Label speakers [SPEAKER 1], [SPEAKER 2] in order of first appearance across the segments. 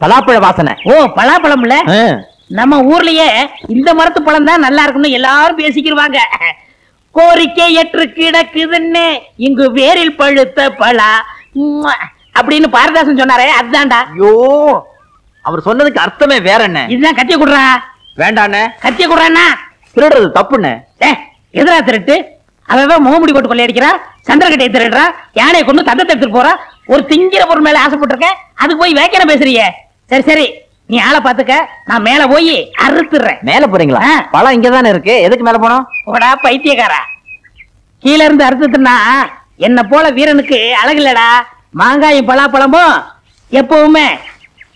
[SPEAKER 1] பலாப்பழ வாசனை.
[SPEAKER 2] ஓ பலாப்பழம்ல நம்ம ஊர்லயே இந்த மரத்து பழம் தான் நல்லா இருக்குன்னு எல்லாரும் பேசிக்கிருவாங்க. கோரிக்கை ஏற்று கிடக்குதுன்னு இங்கு வேரில் பழுத்த பலா அப்படின்னு பாரதாசன் சொன்னாரே அதுதான்டா.
[SPEAKER 1] ஐயோ அவர் சொன்னதுக்கு அர்த்தமே வேற என்ன.
[SPEAKER 2] இதுதான் கத்திய குடுறா.
[SPEAKER 1] வேண்டாண்ணே.
[SPEAKER 2] கத்திய குடுறான்னா
[SPEAKER 1] திருடுறது தப்புண்ணே.
[SPEAKER 2] எதிரா திருட்டு அவன் முகமுடி போட்டு கொள்ளையடிக்கிறா, சந்திரகட்டையை திருடுறா, யானையை கொண்டு தந்தத்தை எடுத்துட்டு போறா. ஒரு திங்கிற பொருள் மேல ஆசைப்பட்டிருக்க, அதுக்கு போய் வேக்கிற பேசுறிய. சரி சரி நீ ஆளை பாத்துக்க, நான் மேல போய் அறுத்துறேன்.
[SPEAKER 1] மேல போறீங்களா? பழம் இங்கதானே இருக்கு, எதுக்கு மேல போனோம்?
[SPEAKER 2] போடா பைத்தியக்காரா, கீழ இருந்து அறுத்துட்டுனா என்ன போல வீரனுக்கு அழகு இல்லடா. மாங்காயும் பலாப்பழமும் எப்பவுமே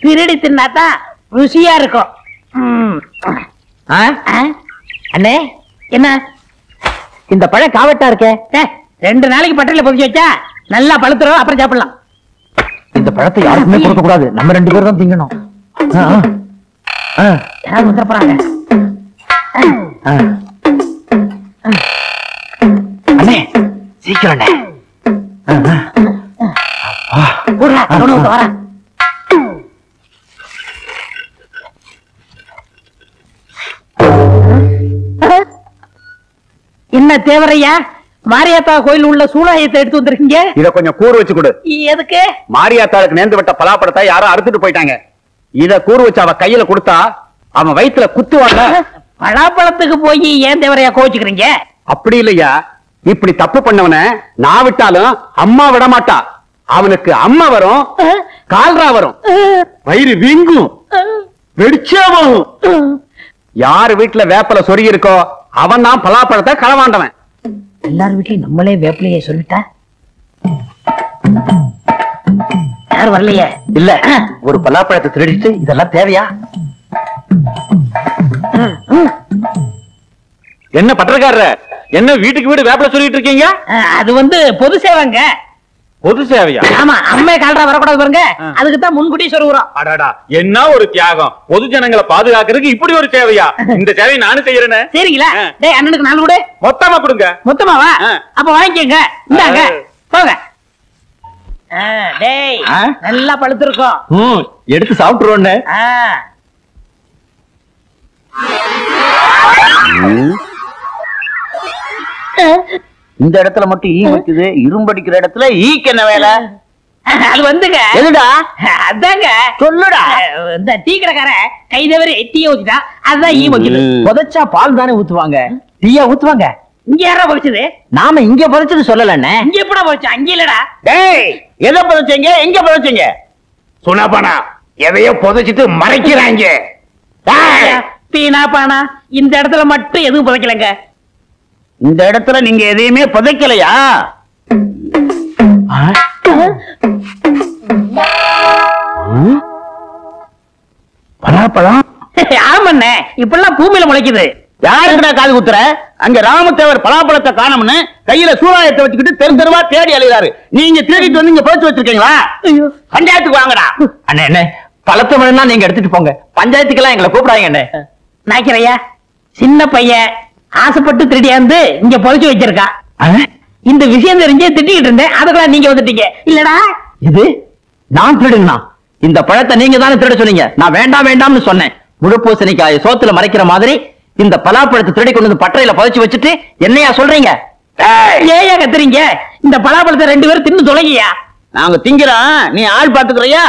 [SPEAKER 2] திருடி தின்னாதான் ருசியா இருக்கும்.
[SPEAKER 1] அண்ணே
[SPEAKER 2] என்ன
[SPEAKER 1] இந்த பழம் காவட்டா இருக்கே?
[SPEAKER 2] 2 நாளைக்கு பட்டையில பொதிச்சு வச்சா நல்லா பழுத்துரும், அப்புறம் சாப்பிடலாம்.
[SPEAKER 1] இந்த பழத்தை யாருக்குமே கொடுக்க கூடாது, நம்ம 2 பேரும் தான் திங்கணும்.
[SPEAKER 2] யாரும் வந்துடப்போறாங்க.
[SPEAKER 1] அண்ணே சீக்கிரம் அண்ணே.
[SPEAKER 2] வர என்ன தேவரையா, மாரியாத்தா கோயில் உள்ள சூளாயத்தை எடுத்து வந்திருக்கீங்க.
[SPEAKER 3] இத கொஞ்சம் கூறு வச்சு கொடு.
[SPEAKER 2] எதுக்கு?
[SPEAKER 3] மாரியாத்தாளுக்கு நேர்ந்து விட்ட பலாப்பழத்தை யாரும் அறுத்துட்டு போயிட்டாங்க. இத கூறு வச்சு அவ கையில கொடுத்தா அவன் வயிற்றுல குத்துவாங்க.
[SPEAKER 2] பலாப்பழத்துக்கு போய் ஏன் தேவரையா கோச்சுக்கிறீங்க?
[SPEAKER 3] அப்படி இல்லையா, இப்படி தப்பு பண்ணவன நான் விட்டாலும் அம்மா விட மாட்டா. அவனுக்கு அம்மா வரும், கால்ரா வரும், வயிறு வீங்கும், வெடிச்சாவும். யாரு வீட்டுல வேப்பல சொருகி இருக்கோ அவன் தான் பலாப்பழத்தை களவாண்டவன்.
[SPEAKER 2] எல்லார் வீட்லயும் நம்மளே வேப்பிலையே சொல்லிட்டா யாரும் வரலையே.
[SPEAKER 1] இல்ல ஒரு பலாப்பழத்தை திருடிட்டு இதெல்லாம் தேவையா?
[SPEAKER 3] என்ன பட்டக்காரர, என்ன வீட்டுக்கு வீடு வேப்பல சொல்லிட்டு இருக்கீங்க?
[SPEAKER 2] அது வந்து பொது சேவைங்க.
[SPEAKER 3] பொது சேவையா?
[SPEAKER 2] ஆமா, அம்மே கால்ரா வரக்கூடாது பாருங்க, அதுக்கு தான் முன்கூட்டியே சொல்லுறோம்.
[SPEAKER 3] அடடா என்ன ஒரு தியாகம், பொது ஜனங்களை பாதுகாக்கிறதுக்கு இப்படி ஒரு சேவையா? இந்த சேவையை நானும் செய்யறேன்.
[SPEAKER 2] சரிங்களா? டேய் அண்ணனுக்கு 4 கொடு.
[SPEAKER 3] மொத்தமா கொடுங்க.
[SPEAKER 2] மொத்தமாவா? அப்ப வாங்கிக்கங்க, இந்தாங்க போங்க. டேய் நல்லா பழுத்திருக்கும்,
[SPEAKER 1] எடுத்து சாப்பிட்டுருவோன்னு. இந்த இடத்துல மட்டும் ஈ வைக்குது, இரும்படிக்கிற இடத்துல ஈக்கு என்ன வேலை?
[SPEAKER 2] அது வந்துங்க.
[SPEAKER 1] எதுடா?
[SPEAKER 2] அதாங்க
[SPEAKER 1] சொல்லுடா.
[SPEAKER 2] இந்த டீ கடைக்கார கை தவறி டீ ஊத்திட்டா அதுதான் ஈ வைக்குது.
[SPEAKER 1] புதைச்சா பால் தானே ஊத்துவாங்க, டீயா ஊத்துவாங்க.
[SPEAKER 2] இங்க யாரா புதைச்சது?
[SPEAKER 1] நாம இங்க புதைச்சது சொல்லலண்ணே.
[SPEAKER 2] இங்க எப்படா புதைச்சா? அங்க இல்லடா.
[SPEAKER 1] டேய் எதை புதைச்சீங்க, எங்க புதைச்சீங்க?
[SPEAKER 3] சுனாபானா எதையோ புதைச்சிட்டு மறைக்கிறாங்க.
[SPEAKER 2] பீனா பானா இந்த இடத்துல மட்டும் எதுவும் புதைக்கலங்க.
[SPEAKER 1] இந்த இடத்துல நீங்க எதையுமே புதைக்கலையா? பலாப்பழம்?
[SPEAKER 2] ஆமண்ணே, இப்பெல்லாம் பூமியில முளைக்குது.
[SPEAKER 1] யாருக்குடா காது குத்துற? அங்க ராமத்தேவர் பலாப்பழத்தை காணோம்னு கையில சூறாயத்தை வச்சுக்கிட்டு தெரு தெருவா தேடி அலைகிறாரு. நீங்க தேடிட்டு வந்து இங்க போச்சு வச்சிருக்கீங்களா? பஞ்சாயத்துக்கு வாங்கடா. அண்ணே என்ன பழத்தை வேணும்னா நீங்க எடுத்துட்டு போங்க, பஞ்சாயத்துக்கெல்லாம் எங்களை கூப்பிடாங்க. அண்ணே
[SPEAKER 2] நாய்க்கிறையா, சின்ன பையன் ஆசைப்பட்டு திருடியாந்து இங்க பொழைச்சு வச்சிருக்கா. இந்த விஷயம் தெரிஞ்சு திட்டிக்கிட்டு இருந்தேன், அதுக்கெல்லாம் நீங்க வந்துட்டீங்க இல்லடா.
[SPEAKER 1] இது நான் திருடுனா? இந்த பழத்தை நீங்க தானே திருட சொன்னீங்க, நான் வேண்டாம் வேண்டாம்னு சொன்னேன். முழுப்பூசணிக்காய சோத்துல மறைக்கிற மாதிரி இந்த பலாப்பழத்தை திருடி கொண்டு வந்து பட்டையில புதைச்சு வச்சுட்டு என்னையா சொல்றீங்க?
[SPEAKER 2] ஏயா கத்துறீங்க? இந்த பலாப்பழத்தை 2 பேரும் தின்னு தொலைங்கயா.
[SPEAKER 1] நாங்க திங்கிறோம், நீ ஆள் பாத்துக்கிறியா?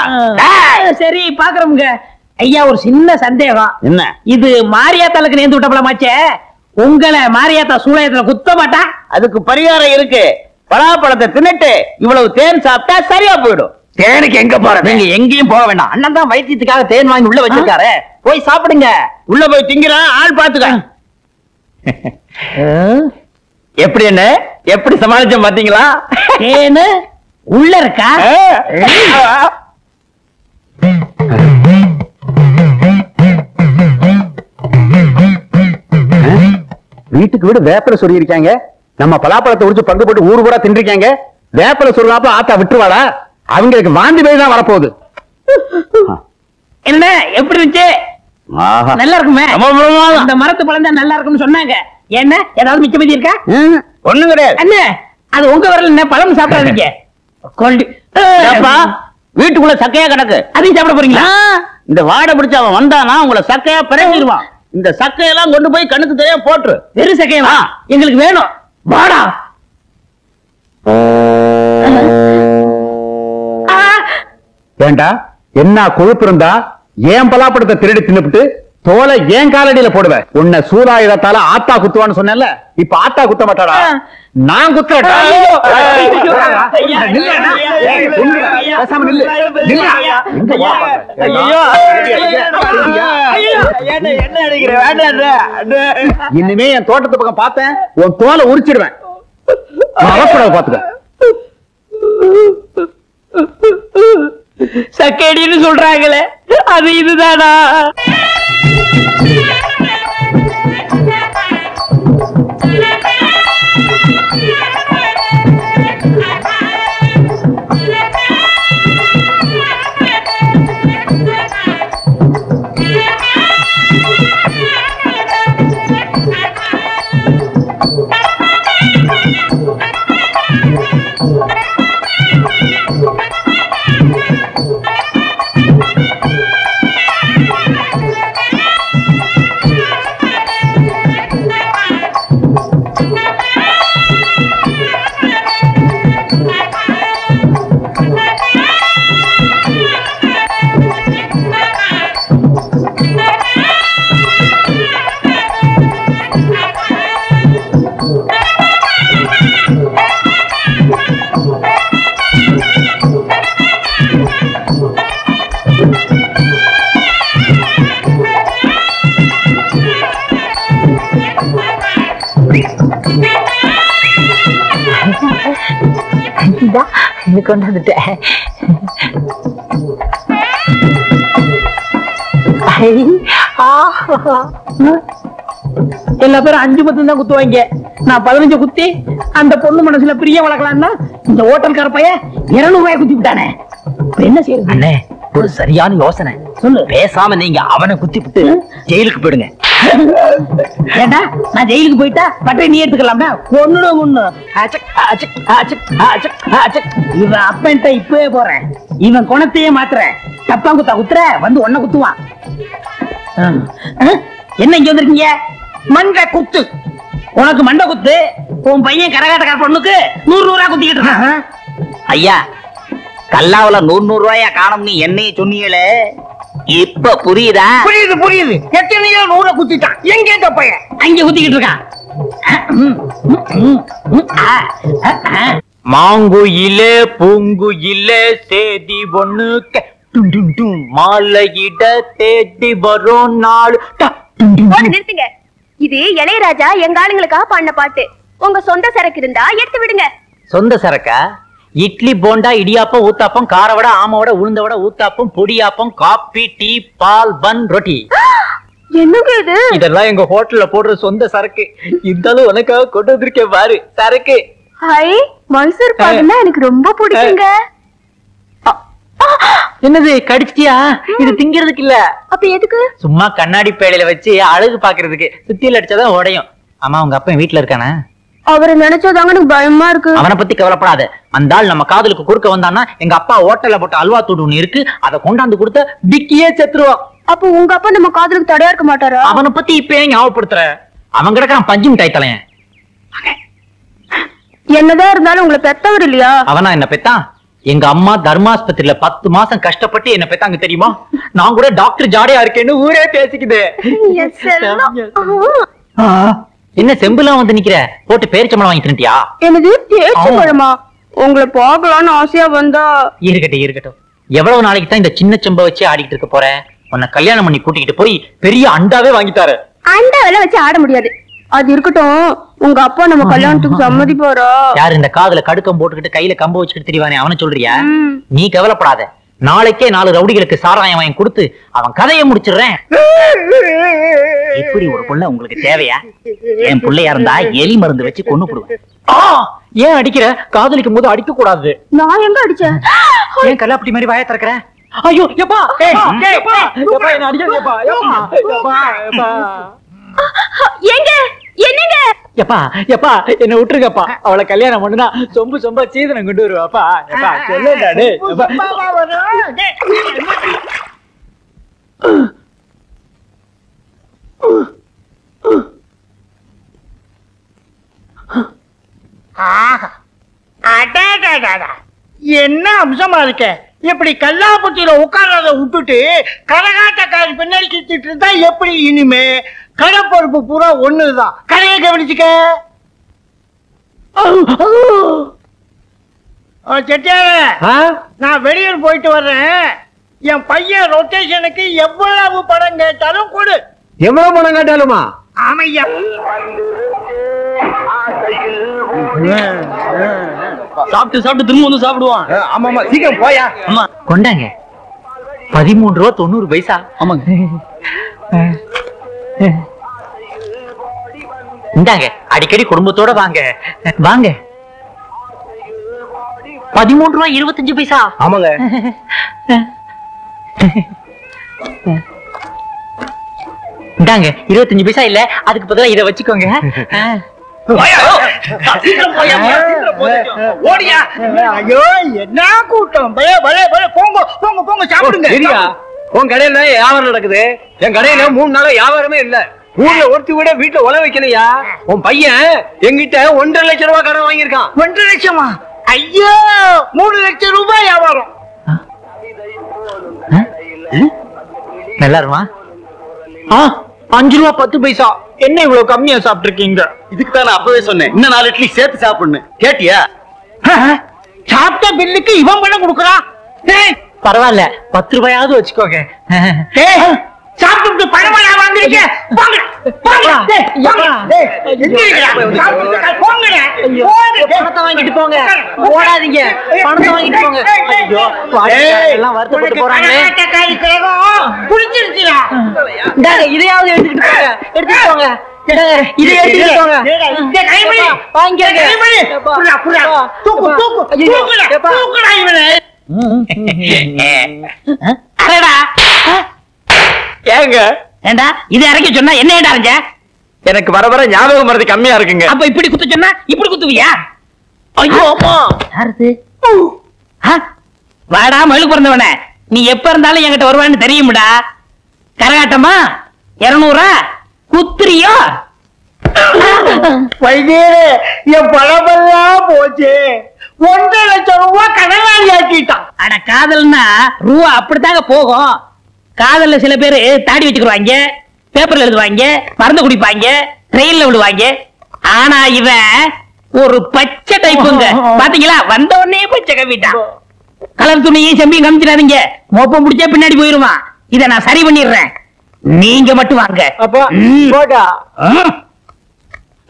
[SPEAKER 2] சரி பாக்குறோம்ங்க. ஐயா ஒரு சின்ன சந்தேகம்.
[SPEAKER 1] என்ன?
[SPEAKER 2] இது மாரியாத்தாளுக்கு நேர்ந்து விட்ட பழமாச்சே, உங்களை மாரியாத்தா சூளையத்துல குத்த மாட்டா?
[SPEAKER 1] அதுக்கு பரிகாரம் இருக்கு. பலாப்பழத்தை தின்னுட்டு இவ்வளவு தேன் சாப்பிட்டா சரியா போயிடும்.
[SPEAKER 3] தேனுக்கு எங்க போறது?
[SPEAKER 1] நீங்க எங்கேயும் போக வேண்டாம், அண்ணன் தான் வைத்தியத்துக்காக தேன் வாங்கி உள்ள வச்சிருக்காரு, போய் சாப்பிடுங்க. உள்ள போய் திங்கிறான், ஆள் பாத்துக்க. எப்படி என்ன எப்படி சமாளிச்ச பாத்தீங்களா?
[SPEAKER 2] தேனு உள்ள இருக்கா?
[SPEAKER 3] வீட்டுக்கு வீடு வேப்பல சொல்லி இருக்காங்க, நம்ம பலாப்பழத்தை உரிச்சு பங்கு போட்டு ஊரு கூட தின்றிருக்காங்க. வேப்பல சொல்லாப்ப ஆத்தா விட்டுருவாளா? அவங்களுக்கு வாந்தி பேய் தான் வரப்போகுது.
[SPEAKER 2] என்ன எப்படி இருந்துச்சு? நல்லா இருக்குமே. இந்த மரத்து பழம் தான் நல்லா இருக்கும்னு சொன்னாங்க. என்ன ஏதாவது மிச்ச மீதி இருக்கா?
[SPEAKER 1] ஒண்ணும் கிடையாது
[SPEAKER 2] அண்ணே, அது உங்க வரல, என்ன பழம் சாப்பிடாதீங்க.
[SPEAKER 1] வீட்டுக்குள்ள சக்கையா கிடக்கு.
[SPEAKER 2] அதையும் சாப்பிட போறீங்களா?
[SPEAKER 1] இந்த வாடை பிடிச்ச அவன் வந்தானா உங்களை சக்கையா பிறங்கிடுவான். இந்த சக்கையெல்லாம் கொண்டு போய் கண்ணுக்கு தெரியாம போட்டு.
[SPEAKER 2] வெறும் சக்கையா? எங்களுக்கு வேணும். வாடா.
[SPEAKER 3] ஏண்டா என்ன கொழுப்பு இருந்தா ஏன் பலாப்படத்தை திருடி தின்னுபிட்டு தோலை ஏன் காலடியில போடுவேன். உன்னை சூலாயுதத்தால ஆத்தா குத்துவான்னு சொன்னேன்ல, இப்ப ஆத்தா குத்த மாட்டாடா, நான் குத்துறேன்டா. இனிமே என் தோட்டத்து பக்கம் பார்த்தேன் உன் தோலை உரிச்சிடுவேன். பாத்துக்க.
[SPEAKER 2] சக்கேடின்னு சொல்றாங்களே, அது இதுதானா? கொண்டு வந்துட்டேன். எல்லா பேரும் 5 10 தான் குத்துவாங்க. நான் 15 குத்தி அந்த பொண்ணு மனசுல பிரிய வளர்க்கலாம்னா இந்த ஹோட்டல்கார பையன் 200 ரூபாய் குத்தி விட்டானே. என்ன செய்யறது? அண்ணே, ஒரு சரியான யோசனை சொல்லு. பேசாம நீங்க அவனை குத்தி விட்டு ஜெயிலுக்கு போயிடுங்க. ஏண்டா நான் ஜெயிலுக்கு போயிட்டா பட்டை நீ எடுத்துக்கலாம்டா. ஒண்ணுடும் ஒண்ணு. இவன் அப்பன்ட்ட இப்பவே போறேன். இவன் குணத்தையே மாத்துறேன். தப்பா குத்தா குத்துற வந்து ஒன்ன குத்துவான். என்ன இங்க வந்திருக்கீங்க? மண்டை குத்து. உனக்கு மண்டை குத்து. உன் பையன் கரகாட்டக்கார பொண்ணுக்கு 100 ரூபாய் குத்திக்கிட்டு இருக்கான்.
[SPEAKER 4] ஐயா, கல்லாவுல 100 ரூபாயா காணும்னு என்னைய சொன்னீங்களே, இப்ப புரியுதா?
[SPEAKER 2] புரியுது புரியுது. எத்தனையோ 100 குத்திட்டான். எங்க இந்த பையன்? அங்க குத்திக்கிட்டு இருக்கான்.
[SPEAKER 4] மாங்குயிலே பூங்குயிலே சேதி ஒண்ணு மாலையிட தேடி வரும் நாள்.
[SPEAKER 5] நிறுத்துங்க. இது இளையராஜா எங்க ஆளுங்களுக்காக பாடின பாட்டு. உங்க சொந்த சரக்கு இருந்தா எடுத்து விடுங்க.
[SPEAKER 4] சொந்த சரக்கா? இட்லி போண்டா இடியாப்பம் ஊத்தாப்பம் காரவடை ஆமவட உளுந்தவட ஊத்தாப்பம் பொடியாப்பம் காபி டீ பால் பன் ரொட்டி.
[SPEAKER 5] என்னங்க இது?
[SPEAKER 4] இதெல்லாம் எங்க ஹோட்டல்ல போடுற சொந்த சரக்கு. இருந்தாலும் உனக்காக கொண்டு வந்திருக்கேன் பாரு சரக்கு.
[SPEAKER 5] ஹை, மைசூர் பாக்குன்னா எனக்கு ரொம்ப பிடிக்குங்க.
[SPEAKER 4] என்னது கடிச்சிட்டியா? இது திங்கிறதுக்கு இல்ல.
[SPEAKER 5] அப்ப எதுக்கு?
[SPEAKER 4] சும்மா கண்ணாடி பேழையில வச்சு அழகு பாக்குறதுக்கு. சுத்தியில அடிச்சாதான் உடையும். ஆமா, உங்க அப்பா வீட்டுல இருக்கானே?
[SPEAKER 5] அவரை நினைச்சாதாங்க எனக்கு பயமா இருக்கு.
[SPEAKER 4] அவனை பத்தி கவலைப்படாத. அந்த ஆள் நம்ம காதலுக்கு குறுக்க வந்தான்னா எங்க அப்பா ஹோட்டல்ல போட்ட அல்வா தூடு ஒண்ணு இருக்கு, அதை கொண்டாந்து கொடுத்த டிக்கியே செத்துருவான்.
[SPEAKER 5] அப்ப உங்க அப்பா நம்ம காதலுக்கு தடையா இருக்க மாட்டாரா?
[SPEAKER 4] அவனை பத்தி இப்ப ஏன் ஞாபகப்படுத்துற? அவன் கிடக்கான் பஞ்சு மிட்டாய் தலையன்.
[SPEAKER 5] என்னதான் இருந்தாலும் உங்களை பெத்தவர் இல்லையா?
[SPEAKER 4] அவனா என்ன பெத்தான்? எங்க அம்மா தர்மாஸ்பத்திரியில 10 மாசம் கஷ்டப்பட்டு என்ன பெத்தாங்க தெரியுமா? நான் கூட டாக்டர் ஜாடியா இருக்கேன்னு ஊரே பேசிக்குது. என்ன செம்புலாம் வந்து நிக்கிற? போட்டு பேரிச்சம்பளம் வாங்கி தின்னுட்டியா?
[SPEAKER 5] என்னது பேரிச்சம்பழமா? உங்களை பார்க்கலாம்னு ஆசையா வந்தா.
[SPEAKER 4] இருக்கட்டும் இருக்கட்டும். எவ்வளவு நாளைக்கு தான் இந்த சின்ன செம்ப வச்சு ஆடிட்டு இருக்க போற? உன்னை கல்யாணம் பண்ணி கூட்டிக்கிட்டு போய் பெரிய அண்டாவே வாங்கிட்டாரு.
[SPEAKER 5] அண்டாவெல்லாம் வச்சு ஆட முடியாது. அது இருக்கட்டும், உங்க அப்பா நம்ம கல்யாணத்துக்கு சம்மதிப்பாரா?
[SPEAKER 4] யாரு இந்த காதுல கடுக்கம் போட்டுக்கிட்டு கையில கம்ப வச்சுக்கிட்டு தெரியவானே, அவனை சொல்றியா? நீ கவலைப்படாத. நாளைக்கே 4 ரவுடிகளுக்கு சாராயம் வாங்கி கொடுத்து அவன் கதையை முடிச்சிடுறேன். இப்படி ஒரு புள்ள உங்களுக்கு தேவையா? என் பிள்ளையா இருந்தா எலி மருந்து வச்சு கொன்னு போடுவேன். ஏன் அடிக்கிற? காதலிக்கும் போது அடிக்க கூடாது.
[SPEAKER 5] நான் எங்க அடிச்சேன்?
[SPEAKER 4] ஏன் கல்லாப்பட்டி மாதிரி வாய திறக்கிற? ஐயோ எப்பா என்ன அடிக்க?
[SPEAKER 5] எங்க என்னங்க
[SPEAKER 4] எப்பா எப்பா என்ன விட்டுருங்கப்பா, அவளை கல்யாணம் பண்ணுனா சொம்பு சொம்பா சீதனம் கொண்டு வருவாப்பா. எப்பா சொல்லுடாடே.
[SPEAKER 2] என்ன அம்சமா இருக்க, இப்படி கல்லாப்பட்டியில உட்கார்றத விட்டுட்டு கரகாட்டக்காரி பின்னாடி கிட்டு இருந்தா எப்படி? இனிமே கடை பொறுப்பு பூரா ஒண்ணுதான். கடையை கவனிச்சுக்க. செட்டியார, நான் வெளியூர் போயிட்டு வர்றேன். என் பையன் ரொட்டேஷனுக்கு எவ்வளவு பணம் கேட்டாலும் கொடு.
[SPEAKER 3] எவ்வளவு பணம் கேட்டாலுமா?
[SPEAKER 2] ஆமையா.
[SPEAKER 1] சாப்பிட்டு சாப்பிட்டு திரும்ப வந்து சாப்பிடுவான்.
[SPEAKER 3] ஆமா ஆமா, சீக்கிரம் போயா.
[SPEAKER 1] ஆமா
[SPEAKER 4] கொண்டாங்க 13 ரூபா 90 பைசா.
[SPEAKER 1] ஆமாங்க.
[SPEAKER 4] இந்தாங்க, அடிக்கடி குடும்பத்தோட வாங்க வாங்க. 13 ரூபா 25 பைசா.
[SPEAKER 3] ஆமாங்க.
[SPEAKER 4] இந்தாங்க 25 பைசா இல்ல, அதுக்கு பதிலா இதை வச்சுக்கோங்க.
[SPEAKER 2] ஓடியா. ஐயோ என்ன கூட்டம். போங்க போங்க போங்க, சாப்பிடுங்க.
[SPEAKER 3] சரியா, உன் கடையில வியாபாரம் நடக்குது, என் கடையில 3 நாளா வியாபாரமே இல்ல. ஊர்ல ஒருத்தி கூட வீட்டுல உழ வைக்கலையா. உன் பையன் எங்கிட்ட 1.5 லட்சம் ரூபாய் கடன் வாங்கியிருக்கான்.
[SPEAKER 2] 1.5 லட்சமா? ஐயோ, 3 லட்சம் ரூபாய் வியாபாரம்.
[SPEAKER 4] நல்லா இருமா. 5 ரூபா 10 பைசா. என்ன இவ்வளவு கம்மியா சாப்பிட்டு இருக்கீங்க?
[SPEAKER 1] இதுக்கு தான் நான் அப்பவே சொன்னேன், இன்னும் 4 இட்லி சேர்த்து சாப்பிடணும். கேட்டியா?
[SPEAKER 2] சாப்பிட்ட பில்லுக்கு இவன் பணம் கொடுக்குறான்.
[SPEAKER 4] பரவாயில்ல, 10 ரூபாயாவது வச்சுக்கோங்க.
[SPEAKER 2] சாப்பிட்டு பணம் வாங்கிருக்க.
[SPEAKER 4] பணத்தை வாங்கிட்டு போங்க, ஓடாதீங்க. பணத்தை வாங்கிட்டு போங்க. எல்லாம் வருத்தப்பட்டு போறாங்களே.
[SPEAKER 2] புடிச்சிருச்சுடா.
[SPEAKER 4] இதையாவது எடுத்துக்கிட்டு போங்க, எடுத்துட்டு போங்க. இதை எடுத்துக்கிட்டு போங்க. வாங்கிக்கோங்க.
[SPEAKER 3] ஏங்க
[SPEAKER 2] ஏண்டா இதை இறக்கி சொன்னா என்ன ஏடா?
[SPEAKER 3] எனக்கு வர வர ஞாபகம் மறதி கம்மியா இருக்குங்க.
[SPEAKER 2] அப்ப இப்படி குத்து சொன்னா இப்படி குத்துவியா? ஐயோ அம்மா. யாருது? வாடா மயிலு பிறந்தவன, நீ எப்ப இருந்தாலும் என்கிட்ட வருவான்னு தெரியும்டா. கரகாட்டமா 200 குத்துறியோ? வைத்தியரே, என் பணமெல்லாம் போச்சு. 1.5 லட்சம் ரூபாய் கடனாளி ஆக்கிட்டான். அட காதல்னா ரூபா அப்படித்தாங்க போகும். காதல்ல சில பேரு தாடி வச்சுக்குவாங்க, பேப்பர்ல எழுதுவாங்க, மருந்து குடிப்பாங்க, ட்ரெயின்ல விடுவாங்க. ஆனா இவன் ஒரு பச்சை டைப்புங்க. பாத்தீங்களா, வந்த உடனே பச்சை கவிட்டான். கலர் துணியும் செம்பியும் காமிச்சிடாதீங்க, மோப்பம் முடிச்சா பின்னாடி போயிருவான். இத நான் சரி பண்ணிடுறேன், நீங்க மட்டும் வாங்க.
[SPEAKER 4] அப்பா போடா.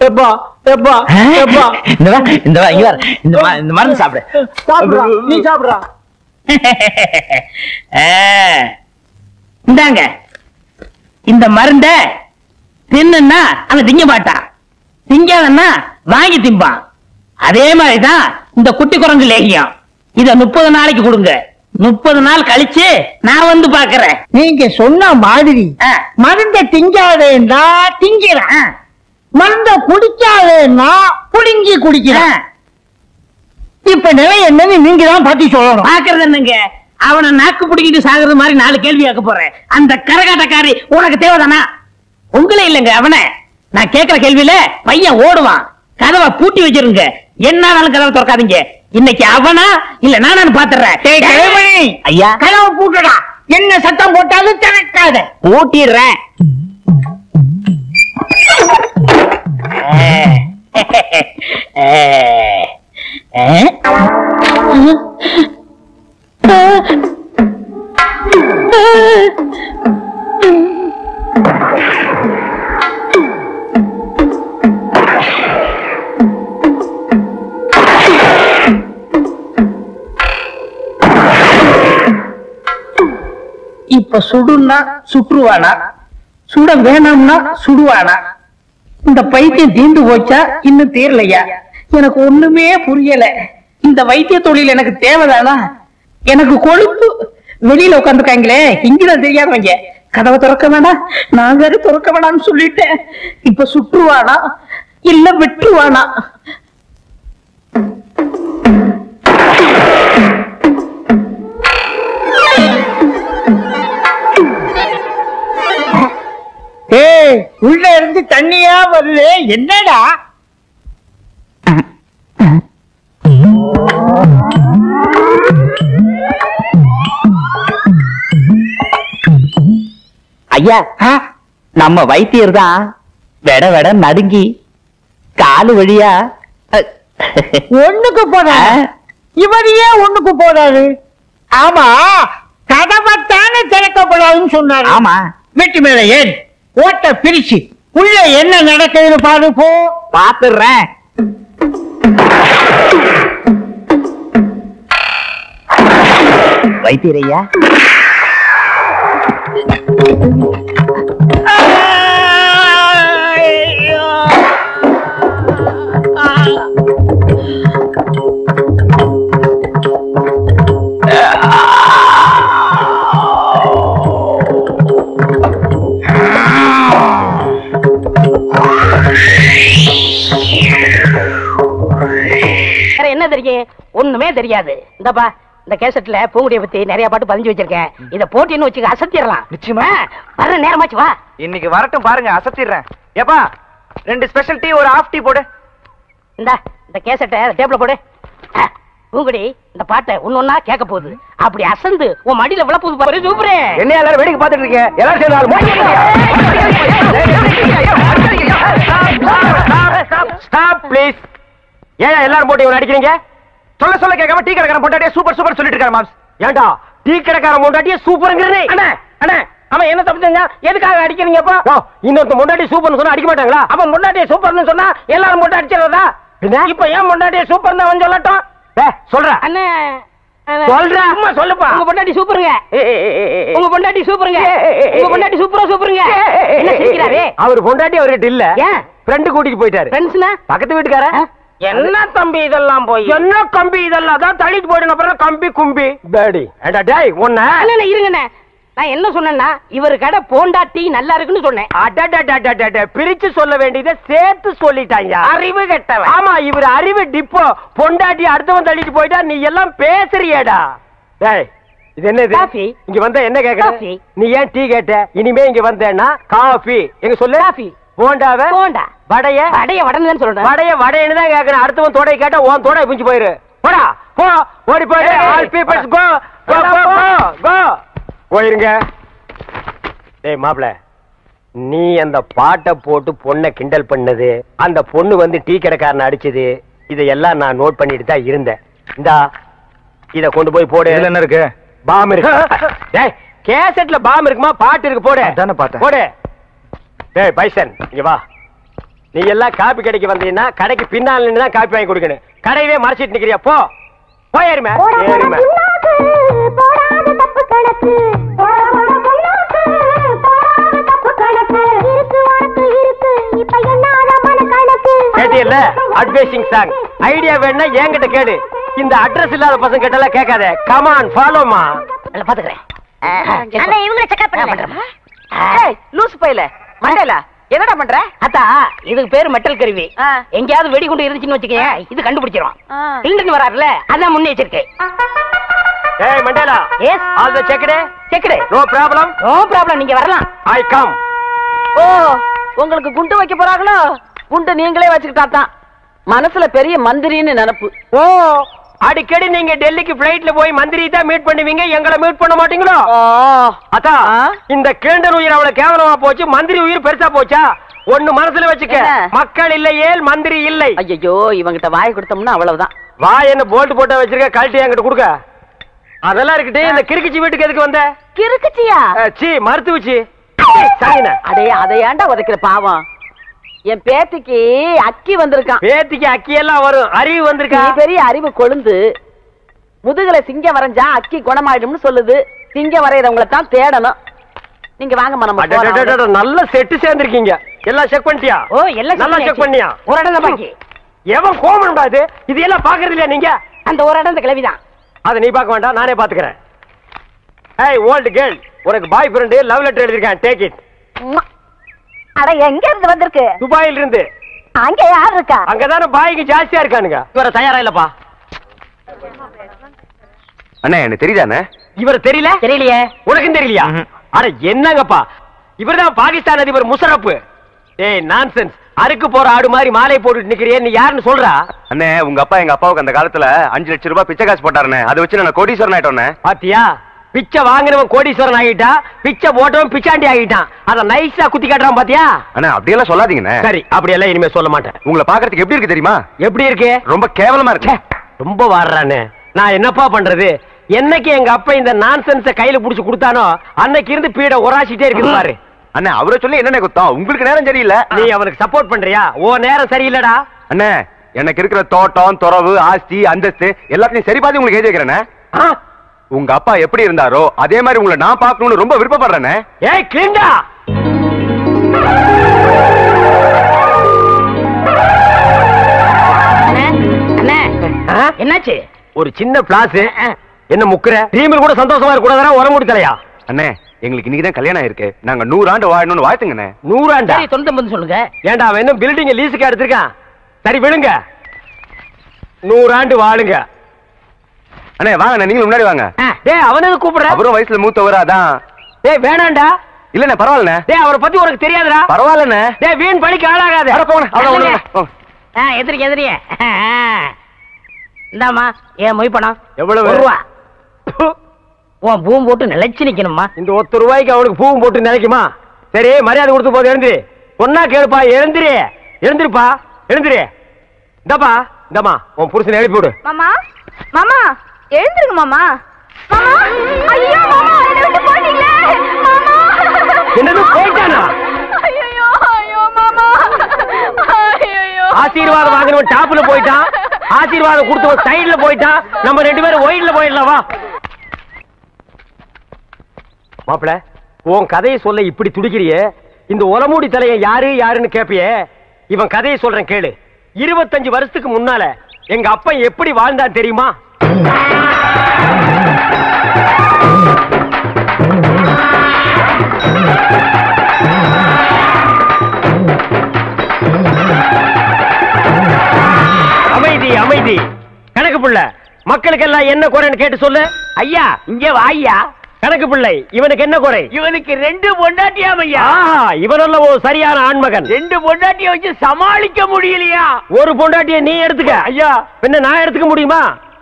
[SPEAKER 4] எப்பா எப்பா எப்பா
[SPEAKER 1] இந்த மருந்து சாப்பிடு.
[SPEAKER 4] சாப்பிடுறா, நீ சாப்பிடுறா.
[SPEAKER 2] இந்தாங்க, இந்த மருந்த தின்னுன்னா அவன் திங்க மாட்டான், திங்காதன்னா வாங்கி திம்பான். அதே மாதிரிதான் இந்த குட்டி குரங்கு லேகியம். இத 30 நாளைக்கு கொடுங்க. 30 நாள் கழிச்சு நான் வந்து பாக்குறேன். நீங்க சொன்ன மாதிரி மருந்த திங்காதேன்னா திங்கிறேன், மருந்த குடிக்காதேன்னா புடுங்கி குடிக்கிறேன். இப்ப நிலை என்னன்னு நீங்க தான் பாத்தி சொல்லணும். பாக்குறது என்னங்க, அவனை நாக்கு பிடிக்கிட்டு சாகுறது மாதிரி 4 கேள்வி கேட்க போறேன். அந்த கரகாட்டக்காரி உனக்கு தேவைதானா? உங்களே இல்லைங்க அவனை. நான் கேட்கிற கேள்வியில பையன் ஓடுவான். கதவை பூட்டி வச்சிருங்க, என்னாலும் கதவை திறக்காதீங்க. இன்னைக்கு அவனா இல்ல நானு பாத்துறேன். ஐயா, கதவை பூட்டுடா. என்ன சத்தம் போட்டாலும் திறக்காத. பூட்டிடுறேன். இப்ப சுடுன்னா சுற்றுவானா, சுட வேணாம்னா சுடுவானா? இந்த பைத்தியம் தீர்ந்து போச்சா இன்னும் தீரலையா? எனக்கு ஒண்ணுமே புரியல. இந்த வைத்திய தொழில் எனக்கு தேவைதானா? எனக்கு கொழுப்பு. வெளியில உட்காந்துருக்காங்களே, இங்கதான் தெரியாதவங்க. கதவை திறக்க வேணாம், நான் வேற திறக்க வேணாம்னு சொல்லிட்டேன். இப்ப சுற்றுவானா? இல்ல விட்டுருவானா? உள்ள இருந்து தண்ணியா வருது, என்னடா?
[SPEAKER 4] ஐயா, நம்ம வைத்தியர் தான் வெட வெட நடுங்கி காலு வழியா
[SPEAKER 2] ஒண்ணுக்கு போறாரு. இவர் ஏன் ஒண்ணுக்கு போறாரு? ஆமா, கதவைத்தானே திறக்கப்படாதுன்னு சொன்னாரு.
[SPEAKER 4] ஆமா,
[SPEAKER 2] வீட்டு மேல ஏன் ஓட்ட பிரிச்சு உள்ள என்ன நடக்குதுன்னு பாரு. போ,
[SPEAKER 4] பாத்துறேன். வைத்தியரையா,
[SPEAKER 2] என்ன தெரியும்? ஒண்ணுமே தெரியாது. இந்தப்பா, இந்த கேசட்ல பூங்குடிய பத்தி நிறைய பாட்டு பதிஞ்சு வச்சிருக்கேன். இத போட்டின்னு வச்சுக்க, அசத்திடலாம்.
[SPEAKER 4] நிச்சயமா
[SPEAKER 2] வர நேரமாச்சு, வா.
[SPEAKER 4] இன்னைக்கு வரட்டும் பாருங்க, அசத்திடுறேன். ஏப்பா, 2 ஸ்பெஷல் டீ, ஒரு ஹாஃப் டீ போடு.
[SPEAKER 2] இந்த கேசட்டை டேபிள்ல போடு. பூங்குடி இந்த பாட்டை ஒன்னொன்னா கேட்க போகுது. அப்படி அசந்து உன் மடியில விழப்போது பாரு. சூப்பரே.
[SPEAKER 3] என்ன எல்லாரும் வேடிக்கை பார்த்துட்டு இருக்கீங்க? எல்லாரும் ஸ்டாப் ப்ளீஸ். ஏன் எல்லாரும் போட்டு இவனை அடிக்கிறீங்க? சொல்ல சொல்ல கேட்காம டீ கடைக்காரன் பொண்டாட்டியே சூப்பர் சூப்பர் சொல்லிட்டு இருக்காரு மாம்ஸ். ஏன்டா டீ கடைக்காரன் பொண்டாட்டியே சூப்பர்ங்கறதே?
[SPEAKER 2] அண்ணா அண்ணா, அவன் என்ன தப்பு செஞ்சா? எதுக்காக அடிக்கிறீங்கப்பா?
[SPEAKER 3] இன்னொருத்த பொண்டாட்டி சூப்பர்னு சொன்னா அடிக்க மாட்டாங்களா?
[SPEAKER 2] அவன் பொண்டாட்டியை சூப்பர்னு சொன்னா எல்லாரும் போட்டு அடிச்சிடறதா? இப்ப ஏன் பொண்டாட்டியை சூப்பர்னு அவன் சொல்லட்டும்.
[SPEAKER 3] சொல்ற
[SPEAKER 2] அண்ணா
[SPEAKER 3] சொல்றா,
[SPEAKER 2] அம்மா சொல்லுப்பா. உங்க பொண்டாட்டி சூப்பருங்க. உங்க பொண்டாட்டி சூப்பருங்க. உங்க பொண்டாட்டி சூப்பரா சூப்பருங்க. என்ன சிரிக்கிறாரே?
[SPEAKER 3] அவர் பொண்டாட்டி அவர்கிட்ட இல்ல,
[SPEAKER 2] ஏன்
[SPEAKER 3] ஃப்ரெண்ட் கூட்டிட்டு போயிட்டாரு.
[SPEAKER 2] ஃப்ரெண்ட்ஸ்னா
[SPEAKER 3] பக்கத்து வீட்டுக்கார.
[SPEAKER 2] என்ன தம்பி இதெல்லாம் போய்?
[SPEAKER 3] என்ன கம்பி இதெல்லாம் தான் தள்ளிட்டு போயிடும். அப்புறம் கம்பி கும்பி டாடி. ஏண்டா டேய் ஒண்ணே.
[SPEAKER 2] அண்ணா இருங்கண்ணே, நான் என்ன சொன்னேன்னா இவர் கடை பொண்டாட்டி நல்லா இருக்குன்னு சொன்னேன்.
[SPEAKER 3] அடடடடடட, பிரிச்சு சொல்ல வேண்டியதை சேர்த்து சொல்லிட்டாங்க.
[SPEAKER 2] அறிவு கெட்டவன்.
[SPEAKER 3] ஆமா, இவர் அறிவு டிப்போ. பொண்டாட்டி அடுத்தவன் தள்ளிட்டு போயிட்டா நீ எல்லாம் பேசுறியேடா. டேய் இது என்னது?
[SPEAKER 2] காஃபி.
[SPEAKER 3] இங்க வந்தா என்ன கேக்குற?
[SPEAKER 2] காஃபி.
[SPEAKER 3] நீ ஏன் டீ கேட்ட? இனிமே இங்க வந்தேன்னா காஃபி. எங்க சொல்லு.
[SPEAKER 2] காஃபி.
[SPEAKER 3] போண்டாவே
[SPEAKER 2] போண்டா.
[SPEAKER 3] வடைய
[SPEAKER 2] வடைய வடன்னு சொல்றேன்.
[SPEAKER 3] வடைய வடைன்னு தான் கேக்குறேன். அடுத்தவன் தோடை கேட்டா உன் தோடை பிஞ்சு போயிரு. போடா போ, ஓடி போயிடு. ஆல் பீப்பிள்ஸ் கோ கோ கோ கோ. போயிருங்க. டேய் மாப்ள, நீ அந்த பாட்டை போட்டு பொண்ணை கிண்டல் பண்ணது, அந்த பொண்ணு வந்து டீ கடைக்காரனை அடிச்சது, இதையெல்லாம் நான் நோட் பண்ணிட்டு தான் இருந்தேன். இந்தா இத கொண்டு போய் போடு.
[SPEAKER 1] இதுல என்ன இருக்கு?
[SPEAKER 3] பாம் இருக்கு. டேய் கேசட்ல பாம் இருக்குமா? பாட்டு இருக்கு, போடு.
[SPEAKER 1] அதானே பார்த்தேன்.
[SPEAKER 3] போடு. டேய் பைசன் இங்க வா. நீ எல்லாம் காப்பி கடைக்கு வந்தீங்கன்னா கடைக்கு பின்னால நின்னு தான் காப்பி வாங்கி கொடுக்கணும். கடையவே மறைச்சிட்டு நிக்கிறியா? போ போயிருமே. ஏறுமே. கேட்டியல்ல அட்வைசிங் சாங். ஐடியா வேணா என்கிட்ட கேடு. இந்த அட்ரஸ் இல்லாத பசங்க கிட்ட எல்லாம் கேட்காத. கம் ஆன் ஃபாலோ மா.
[SPEAKER 2] நல்லா பாத்துக்கறேன்.
[SPEAKER 5] அண்ணா இவங்கள செக்அப் பண்ணுங்க.
[SPEAKER 2] ஏய் லூஸ் பையல மண்டேல என்னடா பண்ற? அத்தா இதுக்கு பேரு மெட்டல் கருவி. எங்கயாவது வெடி குண்டு இருந்துச்சுன்னு வச்சுக்கயே, இது கண்டுபிடிச்சிரும். சிலிண்டர் வராருல, அதான் முன்னெச்சரிக்கை.
[SPEAKER 3] ஏய் Mandela.
[SPEAKER 2] Yes
[SPEAKER 3] all the checked.
[SPEAKER 2] Checked.
[SPEAKER 3] No problem.
[SPEAKER 2] No problem, நீங்க வரலாம்.
[SPEAKER 3] I come.
[SPEAKER 6] ஓ, உங்களுக்கு குண்டு வைக்க போறாங்களோ? குண்டு நீங்களே வச்சுக்கிட்டா தான் மனசுல பெரிய மந்திரின்னு நினைப்பு.
[SPEAKER 3] ஓ, அடிக்கடி நீங்க டெல்லிக்கு பிளைட்ல போய் மந்திரி தான் மீட் பண்ணுவீங்க, எங்களை மீட் பண்ண மாட்டீங்களோ? அத்தா இந்த கேண்டர் உயிர் அவ்வளவு கேவலமா போச்சு, மந்திரி உயிர் பெருசா போச்சா? ஒண்ணு மனசுல வச்சுக்க, மக்கள் இல்லையே மந்திரி இல்லை.
[SPEAKER 6] ஐயோ, இவங்கிட்ட வாய் கொடுத்தோம்னா அவ்வளவுதான்.
[SPEAKER 3] வாய் என்ன போல்ட் போட்டா வச்சிருக்க, கழட்டி என்கிட்ட கொடுக்க. அதெல்லாம் இருக்கட்டு. இந்த கிறுக்குச்சி வீட்டுக்கு எதுக்கு வந்த?
[SPEAKER 6] கிறுக்குச்சியா?
[SPEAKER 3] சீ மருத்துவச்சி.
[SPEAKER 6] அடே, அதை ஏன்டா உதைக்கிற பாவம்? என் பேத்திக்கு அக்கி வந்திருக்கான்.
[SPEAKER 3] பேத்திக்கு அக்கி எல்லாம் வரும், அறிவு வந்திருக்கா?
[SPEAKER 6] பெரிய அறிவு கொழுந்து. முதுகுல சிங்கம் வரைஞ்சா அக்கி குணமாயிடும்னு சொல்லுது. சிங்கம் வரையறவங்களை தான் தேடணும். நீங்க வாங்க மனம்.
[SPEAKER 3] நல்ல செட்டு சேர்ந்திருக்கீங்க. எல்லாம் செக் பண்ணிட்டியா?
[SPEAKER 2] ஓ, எல்லாம்
[SPEAKER 3] நல்லா செக் பண்ணியா?
[SPEAKER 2] ஒரு இடம் பாக்கி.
[SPEAKER 3] எவன் கோமன்டா இது? இது எல்லாம் பாக்குறது இல்லையா நீங்க?
[SPEAKER 2] அந்த ஒரு இடம் இந்த கிளவிதான்.
[SPEAKER 3] அத நீ பார்க்க வேண்டாம், நானே பாத்துக்கிறேன். ஏய் ஓல்ட் கேர்ள், உனக்கு பாய் ஃப்ரெண்ட் லவ் லெட்டர் எழுதிருக்கேன், டேக் இட்.
[SPEAKER 5] அட எங்க இருந்து வந்திருக்கு?
[SPEAKER 3] துபாயில இருந்து.
[SPEAKER 5] அங்க யார் இருக்கா?
[SPEAKER 3] அங்கதானே பாய்க்கு ஜாஸ்தியா இருக்கானுங்க.
[SPEAKER 4] இவர தயாரா இல்லப்பா.
[SPEAKER 3] அண்ணே எனக்கு தெரியுதானே?
[SPEAKER 4] இவர் தெரியல?
[SPEAKER 2] தெரியலையே.
[SPEAKER 3] உனக்கும் தெரியலையா? அட என்னங்கப்பா, இவர்தான் பாகிஸ்தான் அதிபர் முஷரப். ஏய் நான்சென்ஸ், அறுக்கு போற ஆடு மாதிரி மாலை போட்டுட்டு நிக்கிறியே, நீ யாருன்னு சொல்றா?
[SPEAKER 7] அண்ணே உங்க அப்பா எங்க அப்பாவுக்கு அந்த காலத்துல 5 லட்சம் ரூபாய் பிச்சை காசு போட்டாருண்ணே. அதை வச்சு நான் கோடீஸ்வரன் ஆயிட்டோண்ணே.
[SPEAKER 3] பாத்தியா, பிச்சை வாங்கினவன் கோடீஸ்வரன் ஆகிட்டா, பிச்சை போட்டவன் பிச்சாண்டி ஆகிட்டான். அத நைஸா குத்தி காட்டுறான் பாத்தியா?
[SPEAKER 7] அண்ணா அப்படியெல்லாம் சொல்லாதீங்கண்ணே.
[SPEAKER 3] சரி, அப்படியெல்லாம் இனிமே சொல்ல மாட்டேன்.
[SPEAKER 7] உங்களை பாக்குறதுக்கு எப்படி இருக்கு தெரியுமா?
[SPEAKER 3] எப்படி இருக்கு?
[SPEAKER 7] ரொம்ப கேவலமா இருக்கு.
[SPEAKER 3] ரொம்ப வாடுறானே. நான் என்னப்பா பண்றது? என்னைக்கு எங்க அப்பா இந்த நான்சென்ஸ கையில புடிச்சு கொடுத்தானோ அன்னைக்கு இருந்து பீட உராசிட்டே இருக்கு பாரு.
[SPEAKER 7] அண்ணே அவரை சொல்லி என்ன குத்தம்? உங்களுக்கு நேரம் சரியில்லை.
[SPEAKER 3] நீ அவனுக்கு சப்போர்ட் பண்றியா? ஓ நேரம் சரியில்லடா.
[SPEAKER 7] அண்ணே எனக்கு இருக்கிற தோட்டம், துறவு, ஆஸ்தி, அந்தஸ்து எல்லாத்தையும் சரி பாதி உங்களுக்கு எழுதி வைக்கிறேனே. உங்க அப்பா எப்படி இருந்தாரோ அதே மாதிரி உங்களை நான் பார்க்கணும்னு ரொம்ப விருப்பப்படுறேனே.
[SPEAKER 3] ஏய் கிளிண்டா,
[SPEAKER 2] என்னாச்சு?
[SPEAKER 3] ஒரு சின்ன பிளாஸ். என்ன முக்குற? டீமில் கூட சந்தோஷமா இருக்க கூடாதா? உரமுடி தலையா?
[SPEAKER 7] அண்ணே எங்களுக்கு இன்னைக்குதான் கல்யாணம் இருக்கு. நாங்க 100 ஆண்டு வாழணும்னு வாழ்த்துங்கண்ணே.
[SPEAKER 3] 100 ஆண்டா?
[SPEAKER 2] 99 சொல்லுங்க.
[SPEAKER 3] ஏண்டா அவன் என்ன பில்டிங் லீஸுக்கு எடுத்திருக்கான்? சரி விழுங்க, 100 ஆண்டு வாழுங்க.
[SPEAKER 7] அண்ணே வாங்க, நீங்களும் முன்னாடி வாங்க.
[SPEAKER 3] டேய் அவனது கூப்பிடுற?
[SPEAKER 7] அவரும் வயசுல மூத்தவரா தான்.
[SPEAKER 3] டேய் வேணாண்டா.
[SPEAKER 7] இல்லண்ணே பரவாயில்லண்ணே.
[SPEAKER 3] டேய் அவரை பத்தி உனக்கு தெரியாதுடா.
[SPEAKER 7] பரவாயில்லண்ணே.
[SPEAKER 3] டேய் வீண் பழிக்கு ஆளாகாத.
[SPEAKER 7] அட போங்க, அவ்வளவு.
[SPEAKER 2] எதிரிக்க எதிரிய. இந்தாமா ஏன் மொய் பணம்
[SPEAKER 3] எவ்வளவு?
[SPEAKER 2] 1 ரூபா. உன் பூம் போட்டு நிலைச்சு நிக்கணுமா?
[SPEAKER 3] இந்த 1 ரூபாய்க்கு அவனுக்கு பூவும் போட்டு நினைக்குமா? சரி மரியாதை கொடுத்து போது எழுந்திரி. சொன்னா கேளுப்பா, எழுந்திரி. எழுந்திருப்பா, எழுந்திரி. இந்தப்பா, இந்தம்மா உன் புருஷனை எழுப்பி விடு.
[SPEAKER 5] மாமா, மாமா எழுந்திருங்க மாமா. மாமா, ஐயோ மாமா, என்னை விட்டு போயிட்டீங்களே மாமா.
[SPEAKER 3] என்னது போயிட்டானா?
[SPEAKER 5] ஐயோ ஐயோ மாமா, ஐயோ.
[SPEAKER 3] ஆசீர்வாதம் வாங்கினவன் டாப்ல போயிட்டான், ஆசீர்வாதம் கொடுத்தவன் சைடுல போயிட்டான். நம்ம 2 பேரும் ஒயிட்ல போயிடலாம் வா. மாப்பிள, உன் கதையை சொல்ல இப்படி துடிக்கிறியே, இந்த ஒலமூடி தலையை யாரு யாருன்னு கேப்பியே. இவன் கதையை சொல்றேன் கேளு. 25 வருஷத்துக்கு முன்னால எங்க அப்பா எப்படி வாழ்ந்தான் தெரியுமா? அமைதி அமைதி. கணக்கு புள்ள, மக்களுக்கெல்லாம் என்ன குறைன்னு கேட்டு சொல்லு.
[SPEAKER 2] ஐயா இங்க வாய்யா.
[SPEAKER 3] கணக்கு பிள்ளை, இவனுக்கு என்ன குறை?
[SPEAKER 2] இவனுக்கு 2 பொண்டாட்டியாம் ஐயா.
[SPEAKER 3] இவனல்ல ஒரு சரியான ஆண்மகன்.
[SPEAKER 2] 2 பொண்டாட்டிய வச்சு சமாளிக்க முடியலையா?
[SPEAKER 3] ஒரு பொண்டாட்டிய நீ எடுத்துக்க. ஐயா பின்ன நான் எடுத்துக்க முடியுமா?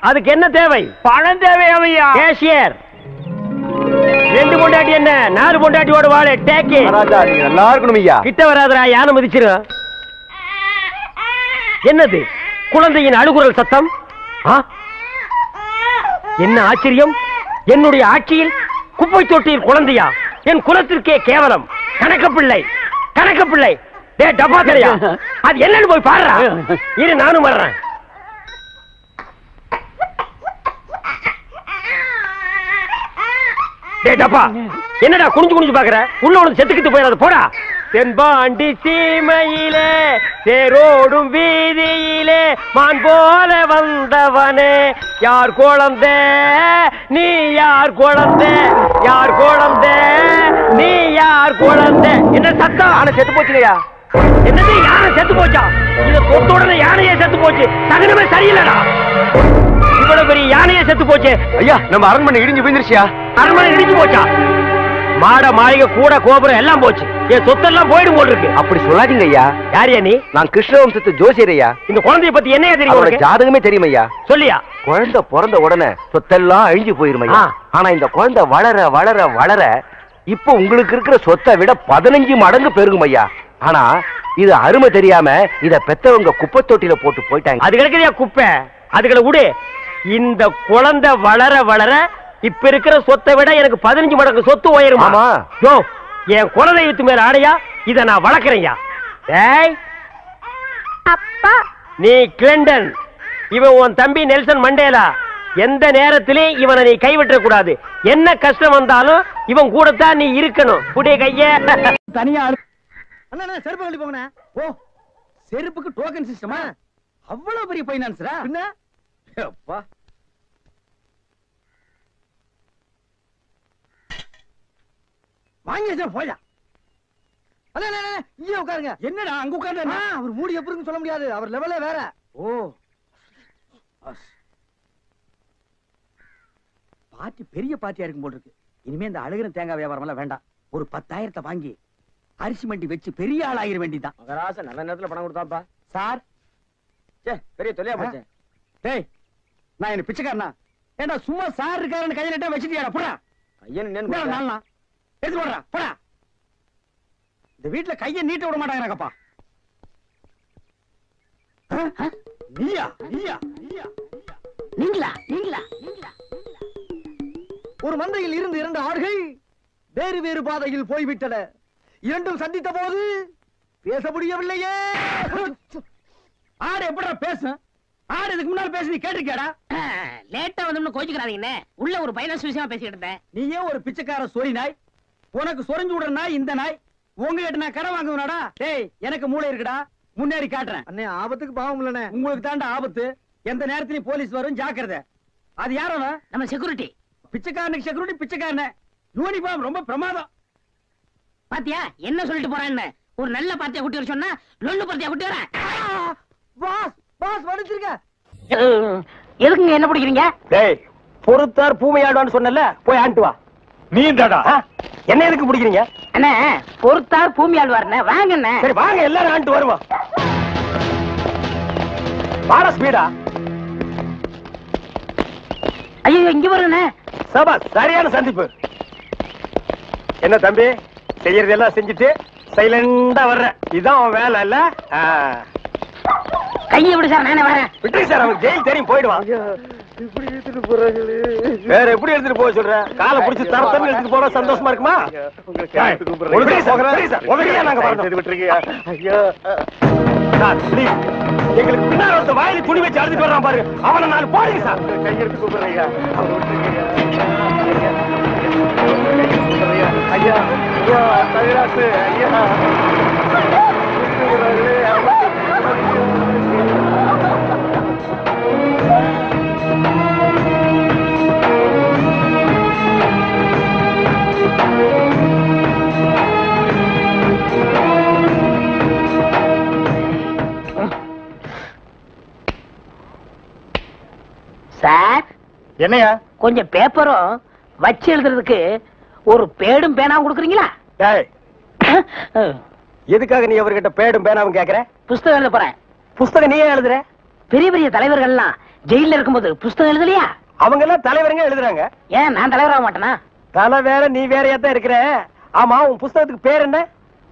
[SPEAKER 3] அதுக்கு என்ன தேவை?
[SPEAKER 2] பணம் தேவையாம் ஐயா.
[SPEAKER 3] கேஷியர். 2 பொண்டாட்டி என்ன, 4 பொண்டாட்டியோட வாழ டேக்கே.
[SPEAKER 7] ராஜா நீங்க நல்லா இருக்கணும் ஐயா.
[SPEAKER 3] கிட்ட வராதரா, யானை மிதிச்சிரு. என்னது குழந்தையின் அழுகுரல் சத்தம்? என்ன ஆச்சரியம், என்னுடைய ஆட்சியில் குப்பை தொட்டியில் குழந்தையா? என் குலத்திற்கே கேவலம். கணக்கப்பிள்ளை, கணக்கப்பிள்ளை. டே டப்பா தெரியா, அது என்னன்னு போய் பாருடா. இரு நானும் வர்றேன். டே டப்பா, என்னடா குனிஞ்சு குனிஞ்சு பாக்குற? உள்ள உனக்கு செத்துக்கிட்டு போயிடாது போடா. தென்பாண்டி சீமையிலே தேரோடும் வீதியிலே மான் போல வந்தவனே, யார் குழந்தை நீ, யார் குழந்தை, யார் குழந்தை நீ, யார் குழந்தை? என்ன சத்தம்? யானை செத்து போச்சுலையா? என்னது யானை செத்து போச்சா? இத தொட்ட உடனே யானையே செத்து போச்சு. தகுனமே சரியில்லடா. இவ்வளவு பெரிய யானையே செத்து போச்சு.
[SPEAKER 7] ஐயா நம்ம அரண்மனை இடிஞ்சு விழுந்துருச்சியா?
[SPEAKER 3] அரண்மனை இடிஞ்சு போச்சா? மாட மாளிகை கூட கோபுரம் எல்லாம் போச்சு. என் சொத்தெல்லாம் போயிடும் போல் இருக்கு.
[SPEAKER 7] அப்படி சொல்லாதீங்க ஐயா.
[SPEAKER 3] யாரியா நீ?
[SPEAKER 7] நான் கிருஷ்ணவம்சத்து ஜோசியர் ஐயா.
[SPEAKER 3] இந்த குழந்தைய பத்தி என்ன தெரியும்
[SPEAKER 7] அவரோட
[SPEAKER 3] உனக்கு?
[SPEAKER 7] ஜாதகமே தெரியும் ஐயா.
[SPEAKER 3] சொல்லியா?
[SPEAKER 7] குழந்தை பிறந்த உடனே சொத்தெல்லாம் அழிஞ்சு போயிரும் ஐயா. ஆனா இந்த குழந்தை வளர வளர வளர இப்ப உங்களுக்கு இருக்கிற சொத்தை விட 15 மடங்கு பெருகும் ஐயா. ஆனா இது அருமை தெரியாம இத பெத்தவங்க குப்பை தொட்டில போட்டு போயிட்டாங்க.
[SPEAKER 3] அது கிடைக்குதியா குப்பை? அதுகளை விடு. இந்த குழந்தை வளர வளர இப்ப இருக்கிற சொத்தை விட எனக்கு 15 மடங்கு சொத்து உயருமா?
[SPEAKER 7] ஆமா.
[SPEAKER 3] யோ, என் குலதெய்வத்து மேல ஆடையா இத நான் வளர்க்கறேன்யா. டேய்
[SPEAKER 5] அப்பா,
[SPEAKER 3] நீ கிளிண்டன், இவன் உன் தம்பி நெல்சன் மண்டேலா. எந்த நேரத்திலும் இவனை நீ கைவிட்ட கூடாது. என்ன கஷ்டம் வந்தாலும் இவன் கூட தான் நீ இருக்கணும். புடிய கைய
[SPEAKER 1] தனியா அண்ணா செருப்பு கழட்டி போங்கண்ணா. ஓ, செருப்புக்கு டோக்கன் சிஸ்டமா? அவ்வளவு பெரிய பைனான்ஸ்ரா? என்ன அப்பா, வாங்கி போயா.
[SPEAKER 3] இங்கே உட்காருங்க. என்னடா அங்க உட்கார்ந்து அவர் மூடி எப்படின்னு சொல்ல முடியாது. அவர் லெவலே வேற. ஓ பார்ட்டி பெரிய பார்ட்டியா இருக்கும் போல் இருக்கு. இனிமே இந்த அழுகிற தேங்காய் வியாபாரம் எல்லாம் வேண்டாம். ஒரு 10,000 வாங்கி அரிசி மண்டி வச்சு பெரிய ஆள் ஆகிற வேண்டிதான். மகராச நல்ல நேரத்துல பணம் கொடுத்தாப்பா. சார் பெரிய தொல்லையா போச்சு. டேய் நான் என்ன பிச்சைக்காரனா? ஏண்டா சும்மா சார் இருக்காருன்னு கையில நட்டா வச்சிட்டியாடா? போடா கையன் நாளா எடுத்து போடுறா. போடா. இந்த வீட்டுல கையை நீட்ட விட மாட்டாங்கப்பா. நீயா நீயா நீயா
[SPEAKER 2] நீங்களா நீங்களா நீங்களா?
[SPEAKER 3] ஒரு மந்தையில் இருந்து 2 ஆடுகள் வேறு வேறு பாதையில் போய்விட்டன. இரண்டும் சந்தித்த போது பேச முடியவில்லையே. ஆடு எப்படா பேசும்? ஆடு இதுக்கு முன்னால பேசி நீ கேட்டிருக்கியாடா?
[SPEAKER 2] லேட்டா வந்து கோச்சுக்கிறாதீங்கண்ணே. உள்ள ஒரு பைனான்ஸ் விஷயமா பேசிக்கிட்டு இருந்தேன்.
[SPEAKER 3] நீயே ஒரு பிச்சைக்கார சொறி நாய். உனக்கு சொரிஞ்சு விடுற நாய் இந்த நாய். உங்ககிட்ட நான் கடை வாங்குவனாடா? டேய் எனக்கு மூளை இருக்குடா. முன்னேறி காட்டுறேன். அண்ணே ஆபத்துக்கு பாவம் இல்லனே. உங்களுக்கு தாண்டா ஆபத்து. எந்த நேரத்திலயும் போலீஸ் வரும், ஜாக்கிரதை. அது யாரோ?
[SPEAKER 2] நம்ம செக்யூரிட்டி.
[SPEAKER 3] பிச்சைக்காரனுக்கு செக்யூரிட்டி பிச்சைக்காரனே. யூனிஃபார்ம் ரொம்ப பிரமாதம்.
[SPEAKER 2] பாத்தியா என்ன சொல்லிட்டு போறான்னு? ஒரு நல்ல பார்ட்டியா குட்டி வர சொன்னா லொல்லு பார்ட்டியா குட்டி வரேன்.
[SPEAKER 3] பாஸ் பாஸ் வந்துருங்க.
[SPEAKER 2] எதுக்குங்க என்ன பிடிக்கிறீங்க?
[SPEAKER 7] டேய் பொறுத்தார் பூமையாடுவான்னு சொன்னல, போய் ஆண்டு வா. நீ இந்தடா என்ன எதுக்கு பிடிக்கிறீங்க?
[SPEAKER 2] அண்ணே பொறுத்தார் பூமி ஆழ்வார்ண்ணே. வாங்கண்ணே.
[SPEAKER 7] சரி வாங்க எல்லாரும் ஆண்டு வருவோம். வாட ஸ்பீடா.
[SPEAKER 2] ஐயோ இங்க வருங்கண்ணே.
[SPEAKER 7] சபா சரியான சந்திப்பு. என்ன தம்பி செய்யறது எல்லாம் செஞ்சுட்டு சைலண்டா வர்ற, இதான் உன் வேலை இல்ல?
[SPEAKER 2] கையை விடு சார், நானே வரேன்.
[SPEAKER 7] விட்டு சார், அவன் ஜெயில் தெரியும் போயிடுவான். வேற எப்படி எடுத்துட்டு போக சொல்ற? காலை பிடிச்சி தரத்தன்னு எடுத்துட்டு போனா சந்தோஷமா இருக்குமா? எங்களுக்கு பின்னாடி ஒருத்த வாயில துணி வச்சு அழுதுட்டு வர்றான் பாரு, அவனை 4 போடுங்க சார். கையெடுத்து கூப்பிடுறீங்க ஐயா. ஐயா தவிராசு ஐயா.
[SPEAKER 2] சார்
[SPEAKER 7] என்னையா?
[SPEAKER 2] கொஞ்சம் பேப்பரும் வச்சு எழுதுறதுக்கு ஒரு பேடும் பேனாவும் கொடுக்குறீங்களா?
[SPEAKER 7] எதுக்காக நீ அவர்கிட்ட பேடும் பேனாவும் கேக்குற?
[SPEAKER 2] புஸ்தகம் எழுத போறேன்.
[SPEAKER 7] புஸ்தகம் நீயே எழுதுற?
[SPEAKER 2] பெரிய பெரிய தலைவர்கள் எல்லாம் ஜெயில இருக்கும்போது புஸ்தகம் எழுதலையா?
[SPEAKER 7] அவங்க எல்லாம் தலைவருங்க எழுதுறாங்க.
[SPEAKER 2] ஏன் நான் தலைவராக மாட்டேனா?
[SPEAKER 7] தலை வேற நீ வேறையா தான் இருக்கிற. ஆமா உன் புஸ்தகத்துக்கு பேர் என்ன?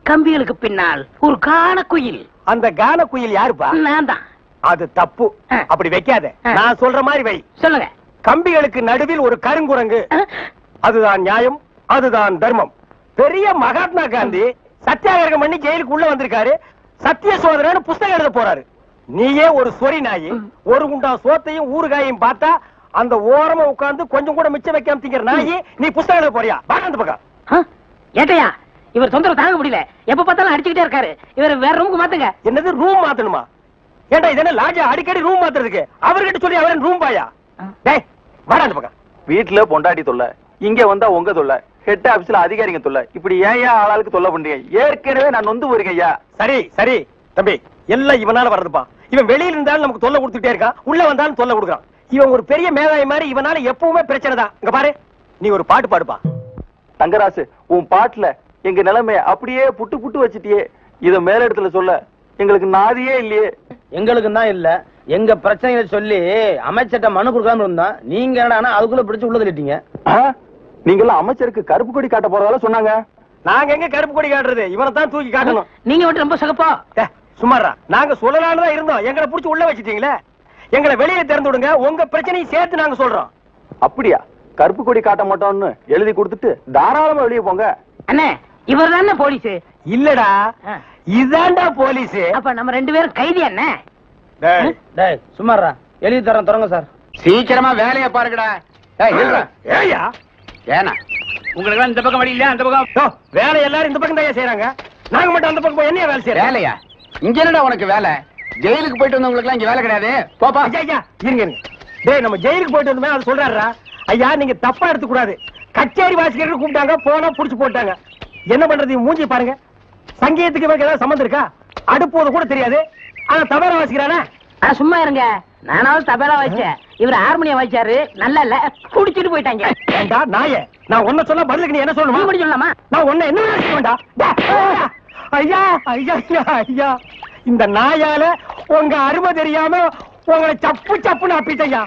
[SPEAKER 2] கம்பிகளுக்கு பின்னால் ஒரு கான குயில்.
[SPEAKER 7] அந்த கான குயில் யாருப்பா?
[SPEAKER 2] நான் தான்.
[SPEAKER 7] அது தப்பு, அப்படி வைக்காத. நான் சொல்ற மாதிரி வை.
[SPEAKER 2] சொல்லுங்க.
[SPEAKER 7] கம்பிகளுக்கு நடுவில் ஒரு கருங்குரங்கு. அதுதான் நியாயம், அதுதான் தர்மம். பெரிய மகாத்மா காந்தி சத்தியாகிரகம் பண்ணி ஜெயிலுக்கு உள்ள வந்திருக்காரு. சத்திய சோதனை புஸ்தகம் எழுத போறாரு. நீயே ஒரு சொறி நாயி, ஒரு குண்டா சோத்தையும் ஊறுகாயையும் பார்த்தா அந்த ஓரமா உட்கார்ந்து கொஞ்சம் கூட மிச்சம் வைக்காம திங்கிற நாயி, நீ புஸ்தகம் எழுத போறியா? வாங்க பக்கம்.
[SPEAKER 2] ஏட்டையா இவர் தொந்தரவு தாங்க முடியல, எப்ப பார்த்தாலும் அடிச்சுக்கிட்டே இருக்காரு. இவர் வேற ரூமுக்கு மாத்துங்க.
[SPEAKER 7] என்னது ரூம் மாத்தணுமா? ஏண்டா இது என்ன லாட்ஜா அடிக்கடி ரூம் மாத்துறதுக்கு? அவர்கிட்ட சொல்லி அவரன் ரூம் பாயா? டேய் வாடா அந்த பக்கம்.
[SPEAKER 8] வீட்டுல பொண்டாட்டி தொல்ல, இங்க வந்தா உங்க தொல்ல, ஹெட் ஆபீஸ்ல அதிகாரிங்க தொல்ல, இப்படி ஏன் ஆளாளுக்கு தொல்ல பண்றீங்க? ஏற்கனவே நான் நொந்து போயிருக்கேன் ஐயா.
[SPEAKER 7] சரி சரி தம்பி, எல்லாம் இவனால வர்றதுப்பா. இவன் வெளியில இருந்தாலும் நமக்கு தொல்லை கொடுத்துட்டே இருக்கான், உள்ள வந்தாலும் தொல்லை கொடுக்குறான். இவன் ஒரு பெரிய மேதாவி மாதிரி, இவனால எப்பவுமே பிரச்சனை தான். இங்க பாரு, நீ ஒரு பாட்டு பாடுப்பா.
[SPEAKER 8] தங்கராசு, உன் பாட்டுல எங்க நிலைமைய அப்படியே புட்டு புட்டு வச்சிட்டியே. இத மேல இடத்துல சொல்ல எங்களுக்கு நாதியே இல்லையே.
[SPEAKER 1] எங்களுக்கு தான் இல்ல, எங்க பிரச்சனைகளை சொல்லி அமைச்சர்ட்ட மனு கொடுக்காம இருந்தா நீங்க என்னடா அதுக்குள்ள பிடிச்சு உள்ள தள்ளிட்டீங்க.
[SPEAKER 8] நீங்க எல்லாம் அமைச்சருக்கு கருப்பு கொடி காட்ட போறதால சொன்னாங்க.
[SPEAKER 7] நாங்க எங்க கருப்பு கொடி காட்டுறது? இவனை தான் தூக்கி காட்டணும்.
[SPEAKER 2] நீங்க மட்டும் ரொம்ப சகப்பா.
[SPEAKER 7] சுமாரா நாங்க சொல்லலான்னு தான் இருந்தோம், எங்களை புடிச்சு உள்ள வச்சிட்டீங்களே. எங்களை வெளியே திறந்து விடுங்க, உங்க பிரச்சனையும் சேர்த்து நாங்க சொல்றோம்.
[SPEAKER 8] அப்படியா? கருப்பு கொடி காட்ட மாட்டோம்னு எழுதி கொடுத்துட்டு தாராளமா வெளியே போங்க.
[SPEAKER 2] அண்ணே இவர் தானே போலீஸ்?
[SPEAKER 7] இல்லடா இதாண்டா போலீஸ்.
[SPEAKER 2] அப்ப நம்ம 2 பேரும் கைதி அண்ணே.
[SPEAKER 1] டேய் சும்மாறா, எழுதி தரேன் தொடங்க சார்.
[SPEAKER 3] சீக்கிரமா வேலையை பாருங்கடா.
[SPEAKER 7] ஏயா
[SPEAKER 3] ஏனா உங்களுக்கு இந்த பக்கம் வழி இல்ல, அந்த பக்கம்
[SPEAKER 7] வேலை எல்லாரும் இந்த பக்கம் தான் செய்யறாங்க. நாங்க மட்டும் அந்த பக்கம் போய் என்ன வேலை செய்யறோம்?
[SPEAKER 3] வேலையா? இங்க என்னடா உனக்கு வேலை? ஜெயிலுக்கு போயிட்டு வந்தவங்களுக்கு எல்லாம் இங்க வேலை கிடையாது. போப்பா.
[SPEAKER 7] ஐயா இருங்க. டேய் நம்ம ஜெயிலுக்கு போயிட்டு வந்தோமே அது சொல்றாருடா. ஐயா நீங்க தப்பா எடுத்துக்க கூடாது. கச்சேரி வாசிக்கிறதுக்கு கூப்பிட்டாங்க, போனா புடிச்சு போட்டாங்க. என்ன பண்றது? மூஞ்சி பாருங்க, சங்கீதத்துக்கு இவருக்கு ஏதாவது சம்பந்தம் இருக்கா? அடுப்போது கூட தெரியாது, ஆனா தபேலா வாசிக்கிறானே.
[SPEAKER 2] சும்மா இருங்க, நானாவது தபேலா வாசிச்சேன், இவர் ஹார்மோனியம் வாசிச்சாரு. நல்லா இல்ல, குடிச்சிட்டு போயிட்டாங்க.
[SPEAKER 7] ஏண்டா நாயே, நான் ஒன்ன சொல்ல பதிலுக்கு நீ என்ன சொல்லணுமா?
[SPEAKER 2] இப்படி சொல்லலாமா?
[SPEAKER 7] நான் ஒன்ன என்ன வேண்டா. ஐயா ஐயா ஐயா, இந்த நாயால உங்க அருமை தெரியாம உங்களை சப்பு சப்புன்னு அப்பிட்டையா.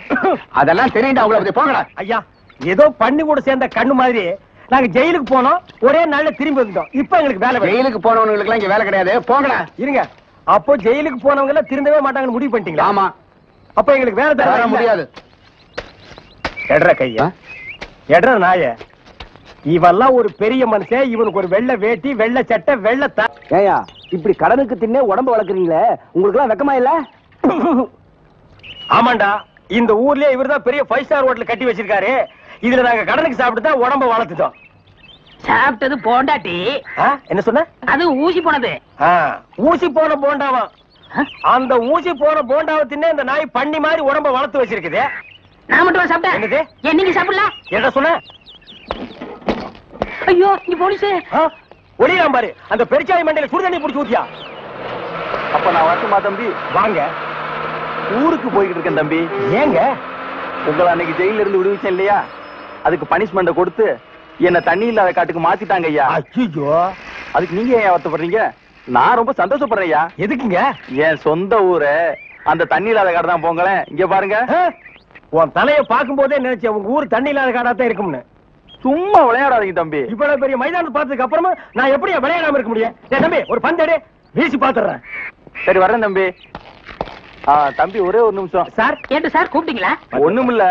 [SPEAKER 3] அதெல்லாம் தெரியுண்டா உங்களுக்கு, போங்கடா.
[SPEAKER 7] ஐயா, ஏதோ பண்ணி கூட சேர்ந்த கண்ணு மாதிரி நாங்க ஜெயிலுக்கு போனோம், ஒரே நாள்ல திரும்பி வந்துட்டோம். இப்ப எங்களுக்கு வேலை.
[SPEAKER 3] ஜெயிலுக்கு போனவங்களுக்கு எல்லாம் இங்க வேலை கிடையாது, போங்கடா.
[SPEAKER 7] இருங்க, அப்போ ஜெயிலுக்கு போனவங்க எல்லாம் திருந்தவே மாட்டாங்கன்னு முடிவு பண்ணிட்டீங்களா?
[SPEAKER 3] ஆமா.
[SPEAKER 7] அப்ப எங்களுக்கு வேலை தர
[SPEAKER 3] முடியாது.
[SPEAKER 7] எட்ற கையா, எட்ற நாய, இவெல்லாம் ஒரு பெரிய மனுஷன், இவனுக்கு ஒரு வெள்ளை வேட்டி, வெள்ளை சட்டை, வெள்ளை
[SPEAKER 8] ஏயா இப்படி கடனுக்கு தின்னே உடம்பு வளர்க்குறீங்களே, உங்களுக்கு எல்லாம் வெக்கமா இல்ல?
[SPEAKER 7] ஆமாண்டா, இந்த ஊர்லயே இவர்தான் பெரிய 5 ஸ்டார் ஹோட்டல் கட்டி வச்சிருக்காரு. இதுல நாங்க கடனுக்கு சாப்பிட்டு தான் உடம்ப வளர்த்துட்டோம்.
[SPEAKER 2] சாப்பிட்டது போண்டாட்டி.
[SPEAKER 7] என்ன சொன்ன? அது
[SPEAKER 2] ஊசி போனது.
[SPEAKER 7] ஊசி போன போண்டாவா? அந்த ஊசி போன போண்டாவை தின்னே இந்த நாய் பண்ணி மாதிரி உடம்ப வளர்த்து வச்சிருக்குது.
[SPEAKER 2] நான் மட்டும் சாப்பிட்டேன்.
[SPEAKER 7] என்னது?
[SPEAKER 2] நீங்க சாப்பிடலாம்.
[SPEAKER 7] என்ன சொன்ன?
[SPEAKER 2] ஐயோ, நீ போலீஸ்.
[SPEAKER 7] ஒளியாம் பாரு, அந்த பெருச்சாய் மண்டையில சுடுதண்ணி புடிச்சு ஊத்தியா.
[SPEAKER 8] அப்ப நான் வரட்டுமா தம்பி?
[SPEAKER 7] வாங்க.
[SPEAKER 8] ஊருக்கு போய்கிட்டு இருக்கேன் தம்பி.
[SPEAKER 7] ஏங்க?
[SPEAKER 8] உங்களை அன்னைக்கு ஜெயில இருந்து விடுவிச்சேன் இல்லையா, அதுக்கு பனிஷ்மெண்ட் கொடுத்து என்ன தண்ணி இல்லாத காட்டுக்கு மாத்திட்டாங்க ஐயா.
[SPEAKER 7] ஐயோ,
[SPEAKER 8] அதுக்கு நீங்க ஏன் வருத்தப்படுறீங்க? நான் ரொம்ப சந்தோஷப்படுறேன் ஐயா.
[SPEAKER 7] எதுக்குங்க?
[SPEAKER 8] என் சொந்த ஊரு அந்த தண்ணி இல்லாத காடு தான். போங்களேன், இங்க பாருங்க.
[SPEAKER 7] உன் தலையை பார்க்கும் போதே நினைச்சேன் உங்க ஊர் தண்ணி இல்லாத காடா தான் இருக்கும்னு.
[SPEAKER 8] சும்மா விளையாடாதீங்க தம்பி.
[SPEAKER 7] இவ்வளவு பெரிய மைதானத்தை பார்த்ததுக்கு அப்புறமா நான் எப்படி விளையாடாம இருக்க முடியும்? தம்பி, ஒரு பந்தேடு வீசி பாத்துறேன்.
[SPEAKER 8] சரி, வரேன் தம்பி. தம்பி, ஒரே ஒரு நிமிஷம்.
[SPEAKER 2] சார், கேட்டு சார் கூப்பிட்டீங்களா?
[SPEAKER 8] ஒண்ணுமில்ல,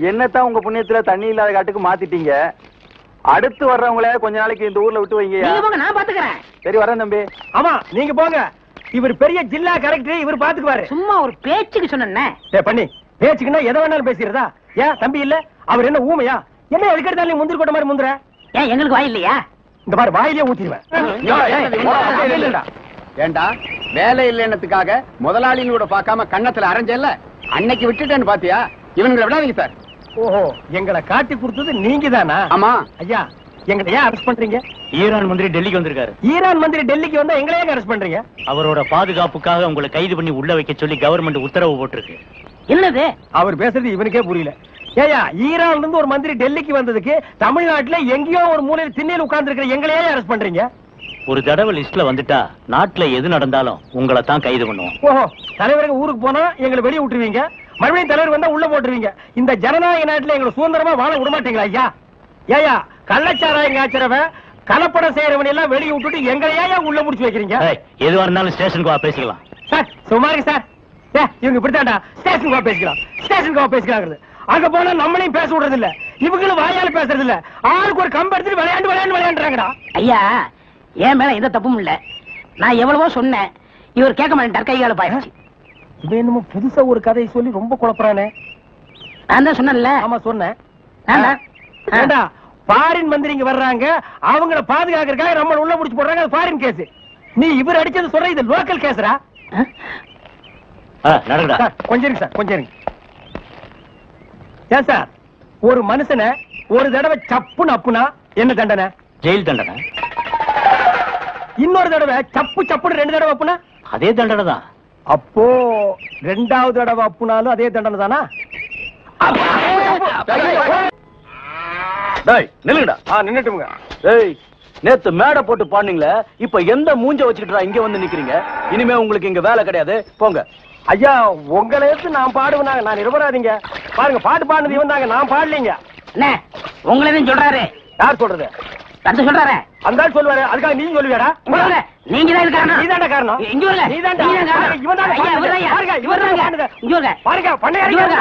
[SPEAKER 8] என்னத்தான் உங்க புண்ணியத்துல தண்ணி இல்லாத காட்டுக்கு மாத்திட்டீங்க. அடுத்து வர்றவங்கள கொஞ்ச நாளைக்கு இந்த ஊர்ல விட்டு வைங்க.
[SPEAKER 2] நான் பாத்துக்கிறேன்.
[SPEAKER 8] சரி, வரேன் தம்பி.
[SPEAKER 7] ஆமா, நீங்க போங்க. இவர் பெரிய ஜில்லா கலெக்டர், இவர் பாத்துக்குவாரு.
[SPEAKER 2] சும்மா ஒரு பேச்சுக்கு சொன்னேன்.
[SPEAKER 7] பண்ணி பேச்சுக்குன்னா எதை வேணாலும் பேசிடுறதா? ஏன் தம்பி இல்ல, அவர் என்ன ஊமையா? என்ன எதுக்கெடுத்தாலும் நீ முந்திரி கொட்ட மாதிரி முந்துற?
[SPEAKER 2] ஏன் எங்களுக்கு வாய் இல்லையா?
[SPEAKER 7] இந்த மாதிரி வாயிலே ஊத்திடுவேன்.
[SPEAKER 3] ஏண்டா, வேலை இல்லைன்னதுக்காக முதலாளியோட பார்க்காம கண்ணத்துல அரைஞ்சல்ல, அன்னைக்கு விட்டுட்டேன்னு பாத்தியா? இவங்களை விடாதீங்க சார்.
[SPEAKER 7] ஓஹோ, எங்களை காட்டி கொடுத்தது நீங்க தானா?
[SPEAKER 3] ஆமா.
[SPEAKER 7] ஐயா, எங்களை ஏன் அரெஸ்ட் பண்றீங்க?
[SPEAKER 1] ஈரான் மந்திரி டெல்லிக்கு வந்திருக்காரு.
[SPEAKER 7] ஈரான் மந்திரி டெல்லிக்கு வந்தா எங்களை ஏன் அரெஸ்ட் பண்றீங்க?
[SPEAKER 1] அவரோட பாதுகாப்புக்காக உங்களை கைது பண்ணி உள்ள வைக்க சொல்லி கவர்மெண்ட் உத்தரவு போட்டிருக்கு.
[SPEAKER 2] என்னது?
[SPEAKER 7] அவர் பேசுறது இவனுக்கே புரியல. ஏயா, ஈரான்ல இருந்து ஒரு மந்திரி டெல்லிக்கு வந்ததுக்கு தமிழ்நாட்டுல எங்கேயோ ஒரு மூலையில் திண்ணையில் உட்கார்ந்து இருக்கிற எங்களையே அரெஸ்ட் பண்றீங்க?
[SPEAKER 1] ஒரு தடவை லிஸ்ட்ல வந்துட்டா நாட்டுல எது நடந்தாலும் உங்களை தான் கைது பண்ணுவோம்.
[SPEAKER 7] ஓஹோ, தலைவருக்கு ஊருக்கு போனா எங்களை வெளியே விட்டுருவீங்க, மறுபடியும் தலைவர் வந்தா உள்ள போட்டுருவீங்க. இந்த ஜனநாயக நாட்டுல எங்களை சுதந்திரமா வாழ விட மாட்டீங்களா ஐயா? ஏயா, கள்ளச்சாராயம் காய்ச்சறவன், கலப்படம் செய்யறவன் எல்லாம் வெளியே விட்டுட்டு எங்களையா உள்ள முடிச்சு வைக்கிறீங்க?
[SPEAKER 1] எதுவா இருந்தாலும் ஸ்டேஷனுக்கு வா, பேசிக்கலாம்.
[SPEAKER 7] சார், சுமாரி சார். இவங்க இப்படித்தாண்டா ஸ்டேஷனுக்கு வா பேசிக்கலாம், ஸ்டேஷனுக்கு வா பேசிக்கலாம். அங்க போனா நம்மளையும் பேச விடுறது இல்ல, இவங்களும் வாயால பேசுறது இல்ல. ஆளுக்கு ஒரு கம்பு எடுத்துட்டு விளையாண்டுறாங்கடா.
[SPEAKER 2] ஐயா, என் மேல எந்த தப்பும் இல்ல. நான் எவ்வளவோ சொன்னேன், இவர் கேட்க மாட்டேன், கைகால பாயிடுச்சு.
[SPEAKER 7] இவன் என்னமோ புதுசா ஒரு கதையை சொல்லி ரொம்ப குழப்பறானே.
[SPEAKER 2] நான் தான் சொன்னேன்ல.
[SPEAKER 7] ஆமா, சொன்னேன். ஃபாரின் மந்திரிங்க வர்றாங்க, அவங்கள பாதுகாக்கிறதுக்காக நம்ம உள்ள முடிச்சு போடுறாங்க. அது ஃபாரின் கேஸ். நீ இவர் அடிச்சது சொல்ற, இது லோக்கல் கேஸ்ரா. கொஞ்சம் இருங்க சார், கொஞ்சம் இருங்க. ஏன் சார், ஒரு மனுஷனை ஒரு தடவை சப்புன்னு அப்புனா என்ன தண்டனை?
[SPEAKER 1] ஜெயில் தண்டனை.
[SPEAKER 7] இன்னொரு தடவை சப்பு சப்புன்னு 2 தடவை அப்புனா
[SPEAKER 1] அதே தண்டனை தான்.
[SPEAKER 7] அப்போ 2வது தடவை அப்புனாலும் அதே தண்டனை தானா?
[SPEAKER 8] நில்லுங்கடா.
[SPEAKER 7] நின்னுட்டுங்க.
[SPEAKER 8] நேத்து மேடை போட்டு பாடுனீங்களே, இப்ப எந்த மூஞ்ச வச்சுக்கிட்டா இங்க வந்து நிக்கிறீங்க? இனிமே உங்களுக்கு இங்க வேலை கிடையாது, போங்க.
[SPEAKER 7] ஐயா, உங்களை நான் பாடுவேனாங்க, நான் நிரபராதிங்க. பாருங்க, பாட்டு பாடுனது இவன் தாங்க, நான் பாடலீங்க.
[SPEAKER 2] என்ன உங்களை சொல்றாரு?
[SPEAKER 7] யார் சொல்றது?
[SPEAKER 2] தந்து சொல்றாரு.
[SPEAKER 7] அந்த ஆள் சொல்லுவாரு, அதுக்காக நீங்க சொல்லுவியாடா?
[SPEAKER 2] நீங்க தான் காரணம்.
[SPEAKER 7] நீதான்டா காரணம்.
[SPEAKER 2] இங்க வரல.
[SPEAKER 7] நீதான்டா. இவன் தான் பாருங்க, இவன் தான் பாருங்க. பாருங்க, பண்ணையாரு.